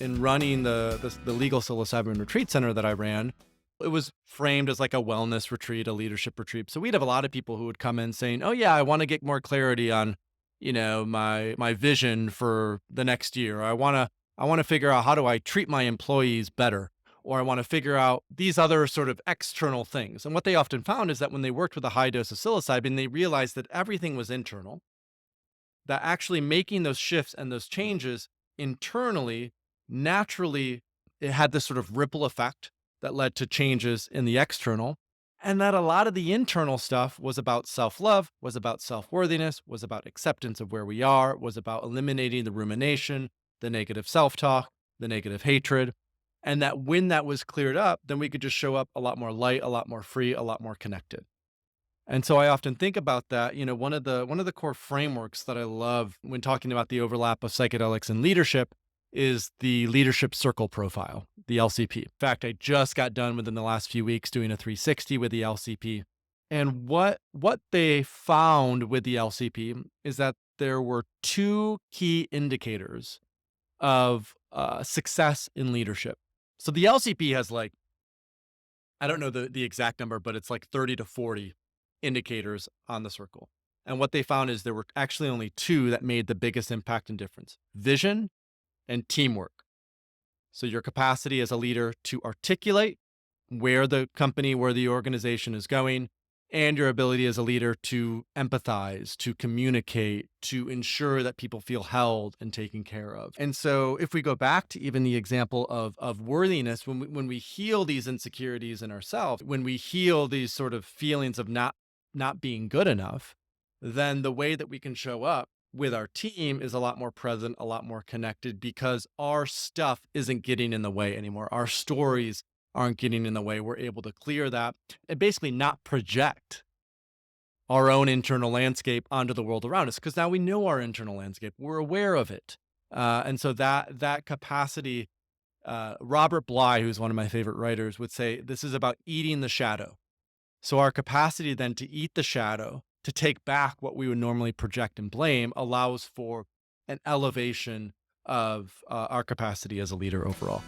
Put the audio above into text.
in running the legal psilocybin retreat center that I ran, it was framed as like a wellness retreat, a leadership retreat. So we'd have a lot of people who would come in saying, "Oh yeah, I want to get more clarity on, my vision for the next year. I want to figure out how do I treat my employees better, or I want to figure out these other sort of external things." And what they often found is that when they worked with a high dose of psilocybin, they realized that everything was internal, that actually making those shifts and those changes internally, naturally, it had this sort of ripple effect that led to changes in the external. And that a lot of the internal stuff was about self love, was about self worthiness, was about acceptance of where we are, was about eliminating the rumination, the negative self talk, the negative hatred. And that when that was cleared up, then we could just show up a lot more light, a lot more free, a lot more connected. And so I often think about that. One of the core frameworks that I love when talking about the overlap of psychedelics and leadership is the leadership circle profile, the LCP. In fact, I just got done within the last few weeks doing a 360 with the LCP. And what they found with the LCP is that there were two key indicators of success in leadership. So the LCP has like, I don't know the exact number, but it's like 30 to 40 indicators on the circle. And what they found is there were actually only two that made the biggest impact and difference: vision and teamwork. So your capacity as a leader to articulate where the company, where the organization is going, and your ability as a leader to empathize, to communicate, to ensure that people feel held and taken care of. And so if we go back to even the example of worthiness, when we heal these insecurities in ourselves, when we heal these sort of feelings of not being good enough, then the way that we can show up with our team is a lot more present, a lot more connected, because our stuff isn't getting in the way anymore. Our stories aren't getting in the way. We're able to clear that and basically not project our own internal landscape onto the world around us, because now we know our internal landscape. We're aware of it. And so that capacity, Robert Bly, who's one of my favorite writers, would say this is about eating the shadow. So our capacity then to eat the shadow, to take back what we would normally project and blame, allows for an elevation of our capacity as a leader overall.